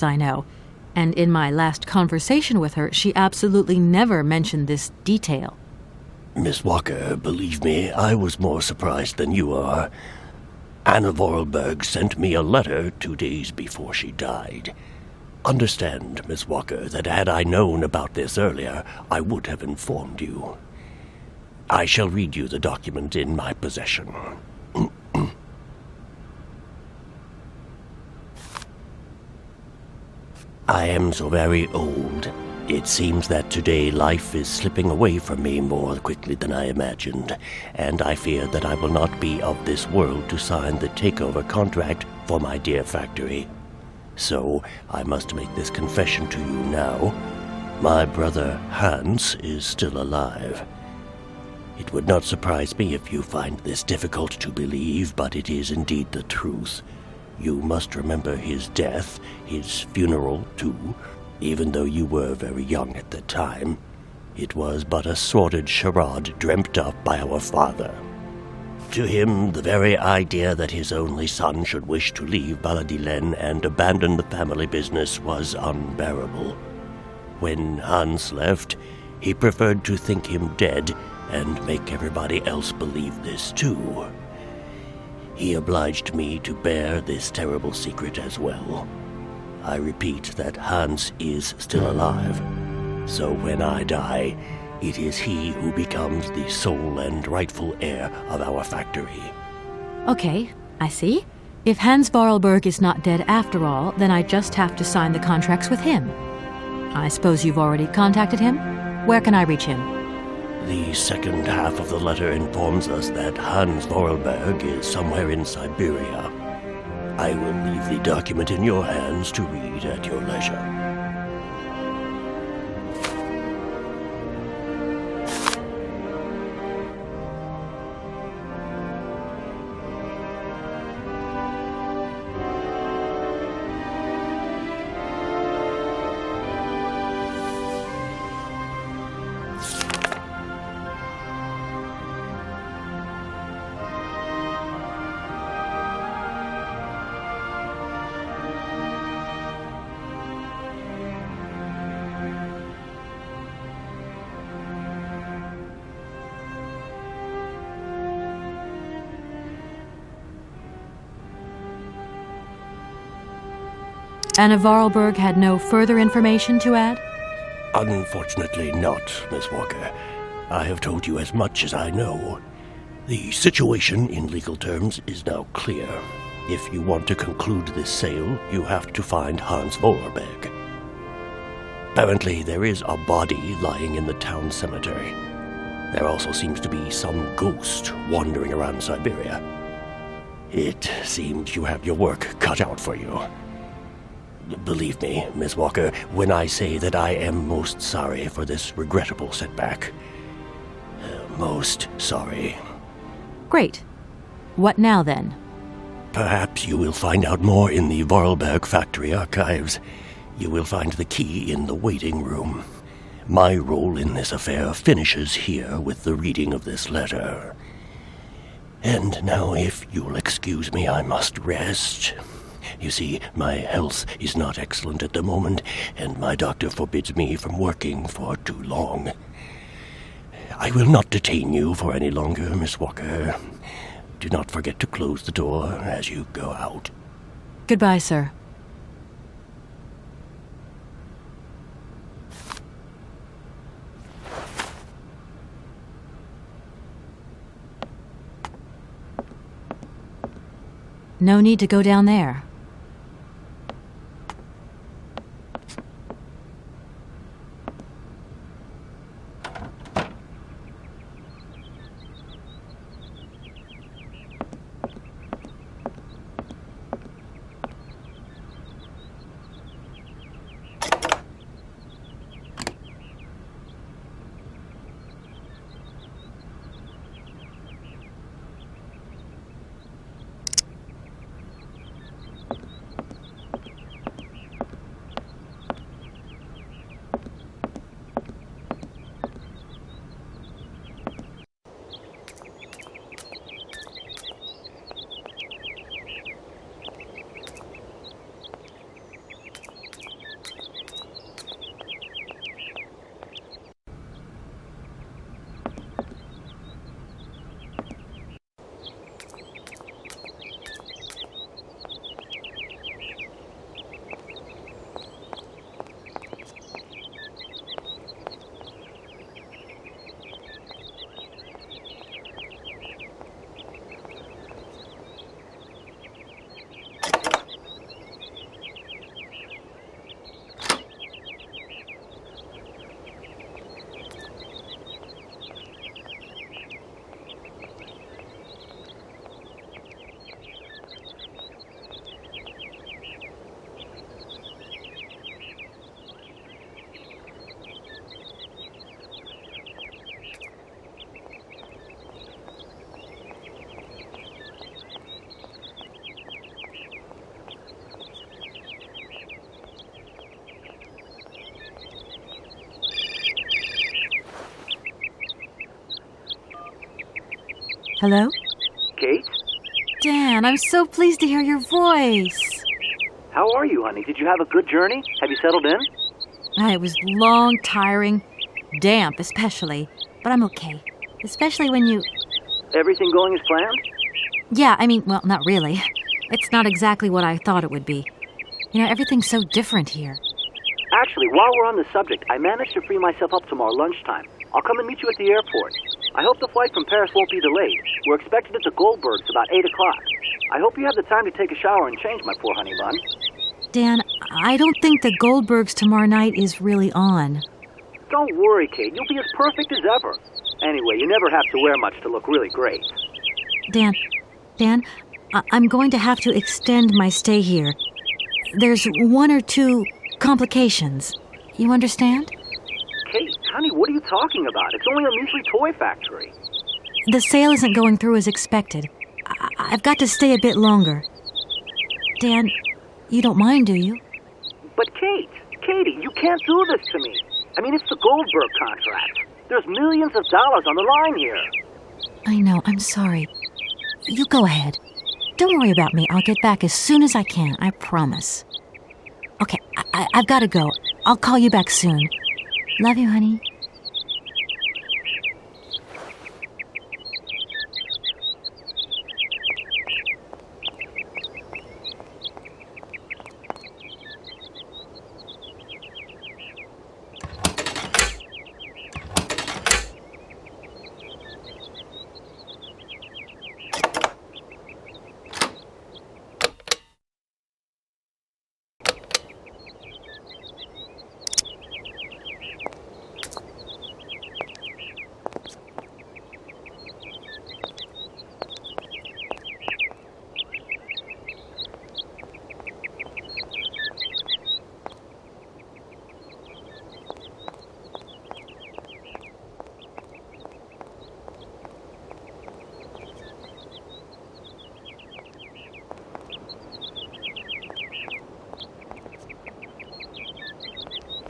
I know. And in my last conversation with her, she absolutely never mentioned this detail. Miss Walker, believe me, I was more surprised than you are. Anna Vorarlberg sent me a letter 2 days before she died. Understand, Miss Walker, that had I known about this earlier, I would have informed you. I shall read you the document in my possession. I am so very old. It seems that today life is slipping away from me more quickly than I imagined, and I fear that I will not be of this world to sign the takeover contract for my dear factory. So I must make this confession to you now. My brother Hans is still alive. It would not surprise me if you find this difficult to believe, but it is indeed the truth. You must remember his death, his funeral, too. Even though you were very young at the time, it was but a sordid charade dreamt up by our father. To him, the very idea that his only son should wish to leave Baladilen and abandon the family business was unbearable. When Hans left, he preferred to think him dead and make everybody else believe this too. He obliged me to bear this terrible secret as well. I repeat that Hans is still alive, so when I die, it is he who becomes the sole and rightful heir of our factory. Okay, I see. If Hans Vorarlberg is not dead after all, then I just have to sign the contracts with him. I suppose you've already contacted him? Where can I reach him? The second half of the letter informs us that Hans Vorarlberg is somewhere in Siberia. I will leave the document in your hands to read at your leisure. Anna Vorarlberg had no further information to add? Unfortunately not, Miss Walker. I have told you as much as I know. The situation, in legal terms, is now clear. If you want to conclude this sale, you have to find Hans Vorarlberg. Apparently, there is a body lying in the town cemetery. There also seems to be some ghost wandering around Siberia. It seems you have your work cut out for you. Believe me, Miss Walker, when I say that I am most sorry for this regrettable setback. Most sorry. Great. What now, then? Perhaps you will find out more in the Vorarlberg factory archives. You will find the key in the waiting room. My role in this affair finishes here with the reading of this letter. And now, if you'll excuse me, I must rest. You see, my health is not excellent at the moment, and my doctor forbids me from working for too long. I will not detain you for any longer, Miss Walker. Do not forget to close the door as you go out. Goodbye, sir. No need to go down there. Hello? Kate? Dan, I'm so pleased to hear your voice. How are you, honey? Did you have a good journey? Have you settled in? It was long, tiring, damp especially, but I'm okay. Especially when you... Everything going as planned? Yeah, well, not really. It's not exactly what I thought it would be. Everything's so different here. Actually, while we're on the subject, I managed to free myself up tomorrow lunchtime. I'll come and meet you at the airport. I hope the flight from Paris won't be delayed. We're expected at the Goldbergs about 8 o'clock. I hope you have the time to take a shower and change, my poor honey bun. Dan, I don't think the Goldbergs tomorrow night is really on. Don't worry, Kate. You'll be as perfect as ever. Anyway, you never have to wear much to look really great. Dan, I'm going to have to extend my stay here. There's 1 or 2 complications. You understand? Kate, honey, what are you talking about? It's only a measly toy factory. The sale isn't going through as expected. I've got to stay a bit longer. Dan, you don't mind, do you? But Katie, you can't do this to me. It's the Goldberg contract. There's millions of dollars on the line here. I know, I'm sorry. You go ahead. Don't worry about me. I'll get back as soon as I can, I promise. Okay, I've got to go. I'll call you back soon. Love you, honey.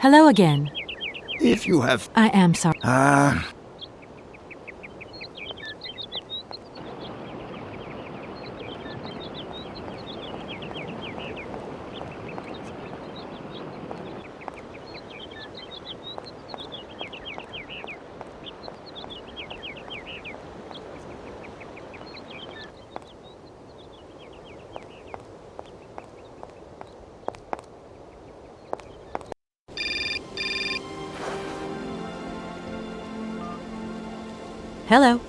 Hello again. If you have... I am sorry. Hello.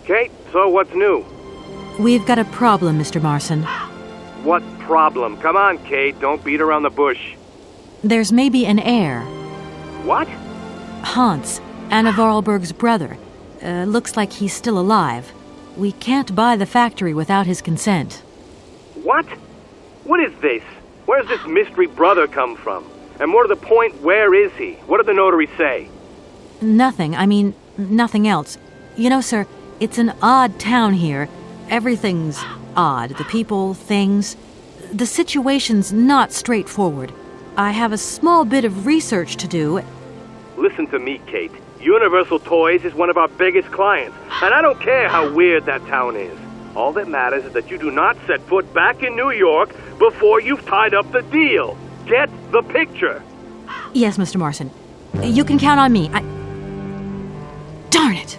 Kate, so what's new? We've got a problem, Mr. Marson. What problem? Come on, Kate, don't beat around the bush. There's maybe an heir. What? Hans, Anna Vorarlberg's brother. Looks like he's still alive. We can't buy the factory without his consent. What? What is this? Where's this mystery brother come from? And more to the point, where is he? What did the notary say? Nothing. Nothing else. Sir, it's an odd town here. Everything's odd. The people, things. The situation's not straightforward. I have a small bit of research to do. Listen to me, Kate. Universal Toys is one of our biggest clients, and I don't care how weird that town is. All that matters is that you do not set foot back in New York before you've tied up the deal. Get the picture? Yes, Mr. Marson. You can count on me. Darn it!